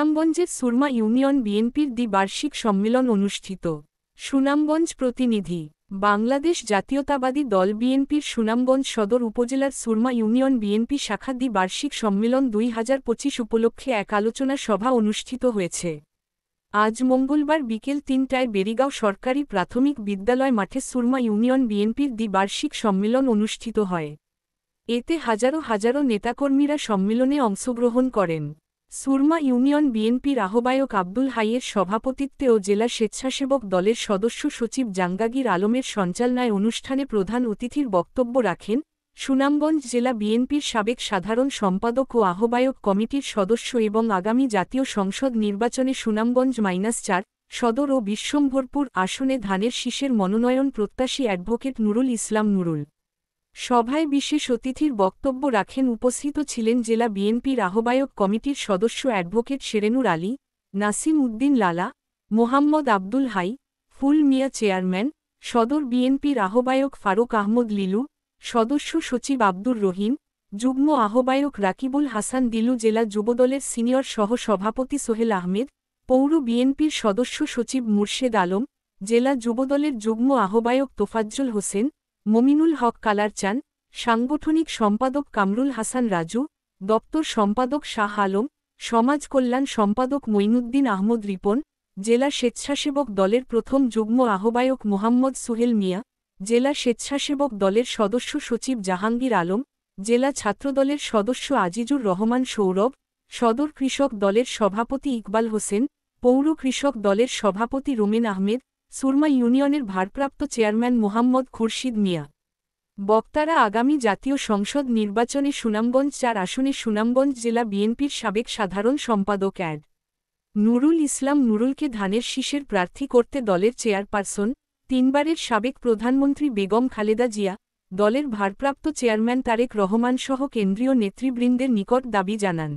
সুনামগঞ্জের সুরমা ইউনিয়ন বিএনপির দ্বিবার্ষিক সম্মেলন অনুষ্ঠিত। সুনামগঞ্জ প্রতিনিধি। বাংলাদেশ জাতীয়তাবাদী দল বিএনপির সুনামগঞ্জ সদর উপজেলার সুরমা ইউনিয়ন বিএনপি শাখা দ্বিবার্ষিক সম্মেলন 2025 উপলক্ষে এক আলোচনা সভা অনুষ্ঠিত হয়েছে। আজ মঙ্গলবার বিকেল ৩টায় বেরিগাঁও সরকারি প্রাথমিক বিদ্যালয় মাঠে সুরমা ইউনিয়ন বিএনপির দ্বিবার্ষিক সম্মেলন অনুষ্ঠিত হয়। এতে হাজারো হাজারো নেতাকর্মীরা সম্মেলনে অংশগ্রহণ করেন। সুরমা ইউনিয়ন বিএনপির আহ্বায়ক আব্দুল হাইয়ের সভাপতিত্বে ও জেলা স্বেচ্ছাসেবক দলের সদস্য সচিব জাঙ্গাগীর আলমের সঞ্চালনায় অনুষ্ঠানে প্রধান অতিথির বক্তব্য রাখেন সুনামগঞ্জ জেলা বিএনপির সাবেক সাধারণ সম্পাদক ও আহ্বায়ক কমিটির সদস্য এবং আগামী জাতীয় সংসদ নির্বাচনে সুনামগঞ্জ -4 সদর ও বিশ্বম্ভরপুর আসনে ধানের শীষের মনোনয়ন প্রত্যাশী অ্যাডভোকেট নুরুল ইসলাম নুরুল। সভায় বিশেষ অতিথির বক্তব্য রাখেন উপস্থিত ছিলেন জেলা বিএনপির আহ্বায়ক কমিটির সদস্য অ্যাডভোকেট শেরেনুর আলী, নাসিম উদ্দিন লালা, মোহাম্মদ আব্দুল হাই, ফুল মিয়া চেয়ারম্যান, সদর বিএনপির আহ্বায়ক ফারুক আহমদ লিলু, সদস্য সচিব আব্দুর রহিম, যুগ্ম আহ্বায়ক রাকিবুল হাসান দিলু, জেলা যুবদলের সিনিয়র সহ সভাপতি সোহেল আহমেদ, পৌর বিএনপির সদস্য সচিব মুর্শেদ আলম, জেলা যুবদলের যুগ্ম আহ্বায়ক তোফাজ্জল হোসেন, মমিনুল হক কালারচান, সাংগঠনিক সম্পাদক কামরুল হাসান রাজু, দপ্তর সম্পাদক শাহ আলম, সমাজ কল্যাণ সম্পাদক মঈনুদ্দিন আহমদ রিপন, জেলা স্বেচ্ছাসেবক দলের প্রথম যুগ্ম আহ্বায়ক মোহাম্মদ সুহেল মিয়া, জেলা স্বেচ্ছাসেবক দলের সদস্য সচিব জাহাঙ্গীর আলম, জেলা ছাত্রদলের সদস্য আজিজুর রহমান সৌরভ, সদর কৃষক দলের সভাপতি ইকবাল হোসেন, পৌর কৃষক দলের সভাপতি রুমিন আহমেদ, সুরমা ইউনিয়নের ভারপ্রাপ্ত চেয়ারম্যান মোহাম্মদ খুরশিদ মিয়া। বক্তারা আগামী জাতীয় সংসদ নির্বাচনে সুনামগঞ্জ 4 আসনে সুনামগঞ্জ জেলা বিএনপির সাবেক সাধারণ সম্পাদক অ্যাড. নুরুল ইসলাম নুরুলকে ধানের শীষের প্রার্থী করতে দলের চেয়ারপারসন, 3বারের সাবেক প্রধানমন্ত্রী বেগম খালেদা জিয়া, দলের ভারপ্রাপ্ত চেয়ারম্যান তারেক রহমানসহ কেন্দ্রীয় নেতৃবৃন্দের নিকট দাবি জানান।